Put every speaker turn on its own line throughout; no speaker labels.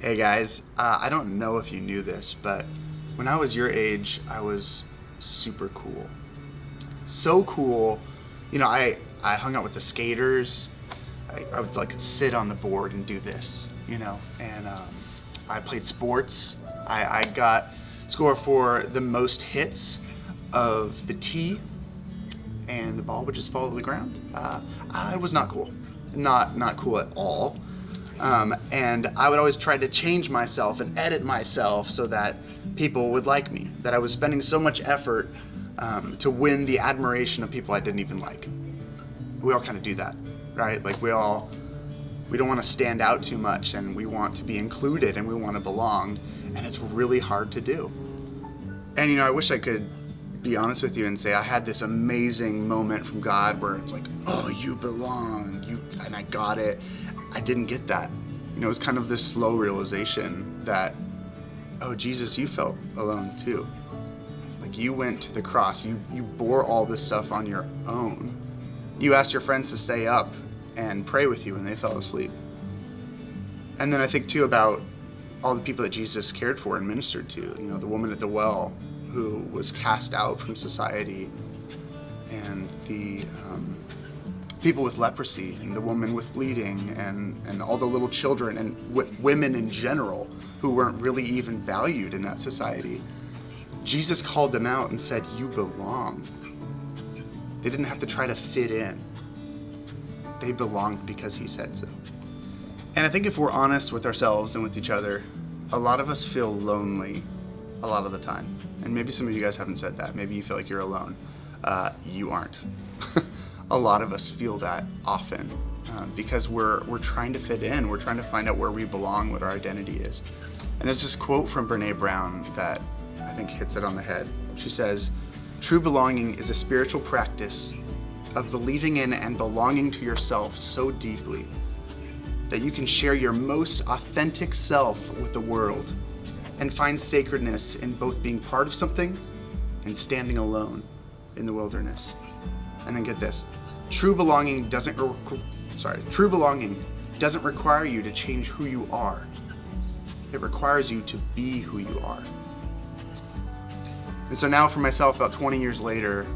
Hey guys, I don't know if you knew this, but when I was your age, I was super cool. So cool. I hung out with the skaters. I would like sit on the board and do this, and I played sports. I got score for the most hits of the tee, and the ball would just fall to the ground. I was not cool. Not cool at all. And I would always try to change myself and edit myself so that people would like me, that I was spending so much effort to win the admiration of people I didn't even like. We all kind of do that, right? Like we don't want to stand out too much, and we want to be included, and we want to belong, and it's really hard to do. And I wish I could be honest with you and say I had this amazing moment from God where it's like, oh, you belong, and I got it. I didn't get that. It was kind of this slow realization that, oh, Jesus, you felt alone too. Like you went to the cross, you bore all this stuff on your own. You asked your friends to stay up and pray with you and they fell asleep. And then I think too about all the people that Jesus cared for and ministered to, the woman at the well who was cast out from society, and the people with leprosy, and the woman with bleeding, and all the little children, and women in general who weren't really even valued in that society. Jesus called them out and said, you belong. They didn't have to try to fit in. They belonged because he said so. And I think if we're honest with ourselves and with each other, a lot of us feel lonely a lot of the time. And maybe some of you guys haven't said that. Maybe you feel like you're alone. You aren't. A lot of us feel that often because we're trying to fit in. We're trying to find out where we belong, what our identity is. And there's this quote from Brene Brown that I think hits it on the head. She says, true belonging is a spiritual practice of believing in and belonging to yourself so deeply that you can share your most authentic self with the world and find sacredness in both being part of something and standing alone in the wilderness. And then get this, true belonging doesn't require you to change who you are. It requires you to be who you are. And so now for myself, about 20 years later,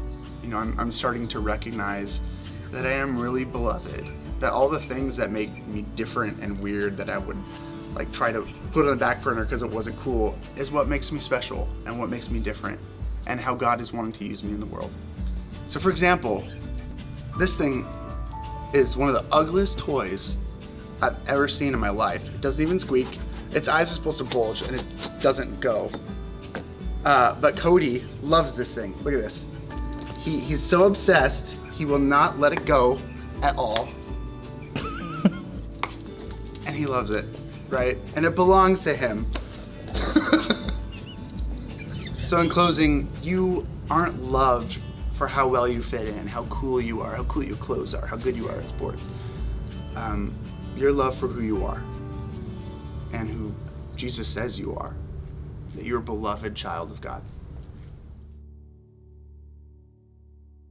I'm starting to recognize that I am really beloved, that all the things that make me different and weird that I would like try to put on the back burner because it wasn't cool is what makes me special and what makes me different and how God is wanting to use me in the world. So for example, this thing is one of the ugliest toys I've ever seen in my life. It doesn't even squeak. Its eyes are supposed to bulge and it doesn't go. But Cody loves this thing. Look at this. He's so obsessed, he will not let it go at all. And he loves it, right? And it belongs to him. So in closing, you aren't loved for how well you fit in, how cool you are, how cool your clothes are, how good you are at sports. You're loved for who you are and who Jesus says you are, that you're a beloved child of God.